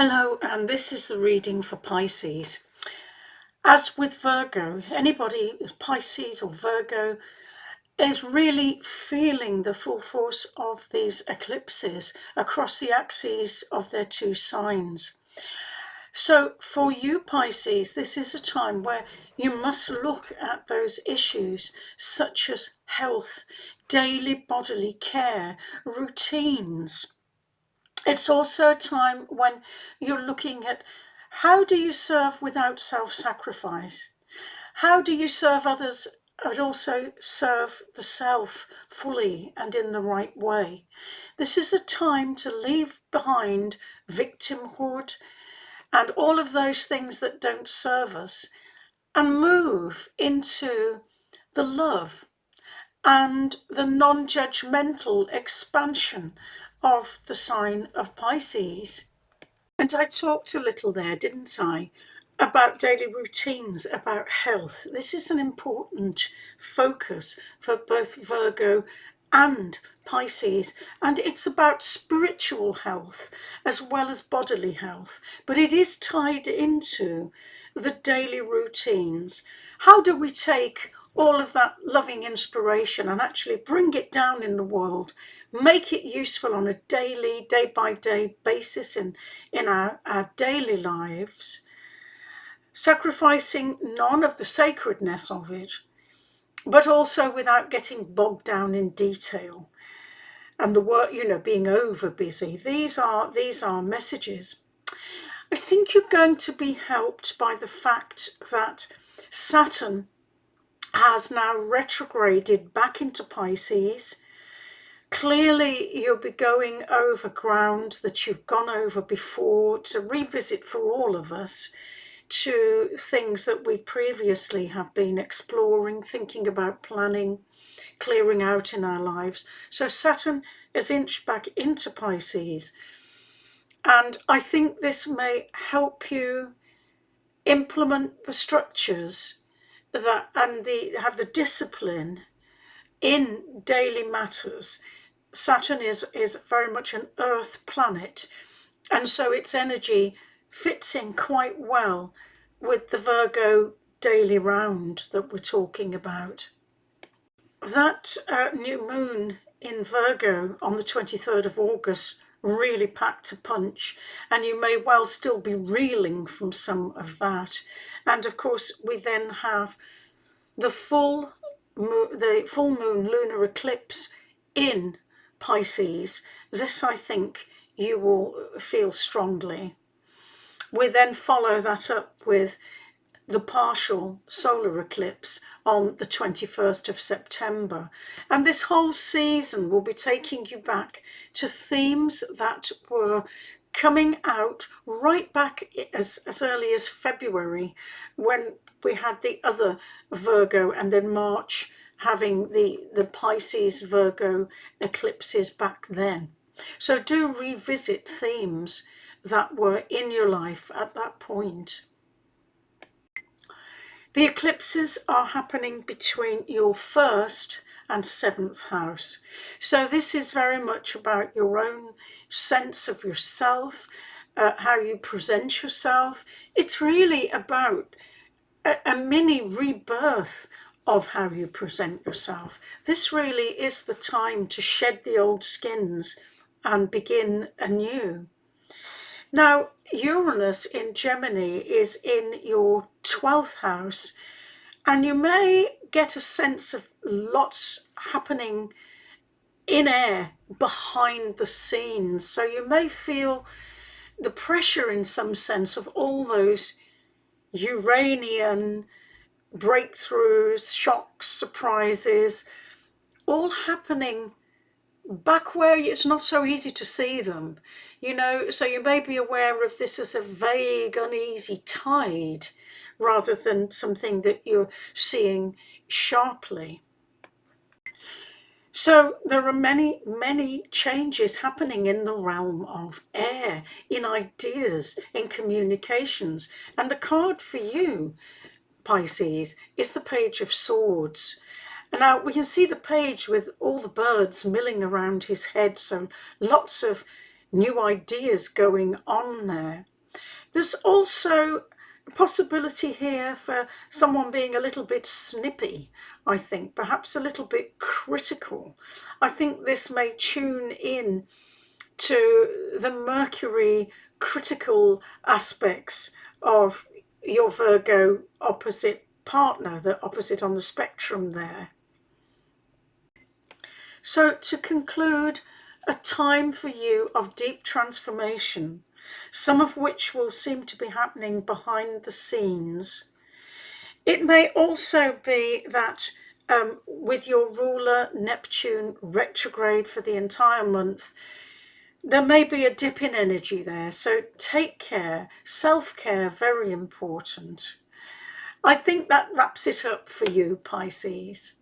Hello, and this is the reading for Pisces. As with Virgo, anybody Pisces or Virgo is really feeling the full force of these eclipses across the axes of their two signs. So for you Pisces, this is a time where you must look at those issues such as health, daily bodily care, routines. It's also a time when you're looking at how do you serve without self-sacrifice? How do you serve others but also serve the self fully and in the right way? This is a time to leave behind victimhood and all of those things that don't serve us and move into the love and the non-judgmental expansion of the sign of Pisces. And I talked a little there, didn't I, about daily routines, about health. This is an important focus for both Virgo and Pisces, and it's about spiritual health as well as bodily health, but it is tied into the daily routines. How do we take all of that loving inspiration and actually bring it down in the world, make it useful on a daily, day-by-day basis in our daily lives, sacrificing none of the sacredness of it, but also without getting bogged down in detail and the work, being over busy. These are messages. I think you're going to be helped by the fact that Saturn has now retrograded back into Pisces. Clearly you'll be going over ground that you've gone over before, to revisit for all of us, to things that we previously have been exploring, thinking about planning, clearing out in our lives. So Saturn is inched back into Pisces, and I think this may help you implement the structures that have the discipline in daily matters. Saturn is very much an earth planet, and so its energy fits in quite well with the Virgo daily round that we're talking about. That new moon in Virgo on the 23rd of August really packed a punch, and you may well still be reeling from some of that. And of course we then have the full moon lunar eclipse in Pisces. This I think you will feel strongly. We then follow that up with the partial solar eclipse on the 21st of September. And this whole season will be taking you back to themes that were coming out right back as early as February, when we had the other Virgo, and then March having the Pisces Virgo eclipses back then. So do revisit themes that were in your life at that point. The eclipses are happening between your 1st and 7th house. So this is very much about your own sense of yourself, how you present yourself. It's really about a mini rebirth of how you present yourself. This really is the time to shed the old skins and begin anew. Now, Uranus in Gemini is in your 12th house, and you may get a sense of lots happening in air behind the scenes. So you may feel the pressure in some sense of all those Uranian breakthroughs, shocks, surprises, all happening back where it's not so easy to see them, so you may be aware of this as a vague, uneasy tide rather than something that you're seeing sharply. So there are many, many changes happening in the realm of air, in ideas, in communications. And the card for you, Pisces, is the Page of Swords. And now we can see the page with all the birds milling around his head, so lots of new ideas going on there. There's also a possibility here for someone being a little bit snippy, I think, perhaps a little bit critical. I think this may tune in to the Mercury critical aspects of your Virgo opposite partner, the opposite on the spectrum there. So to conclude, a time for you of deep transformation, some of which will seem to be happening behind the scenes. It may also be that with your ruler Neptune retrograde for the entire month, there may be a dip in energy there. So take care, self-care, very important. I think that wraps it up for you, Pisces.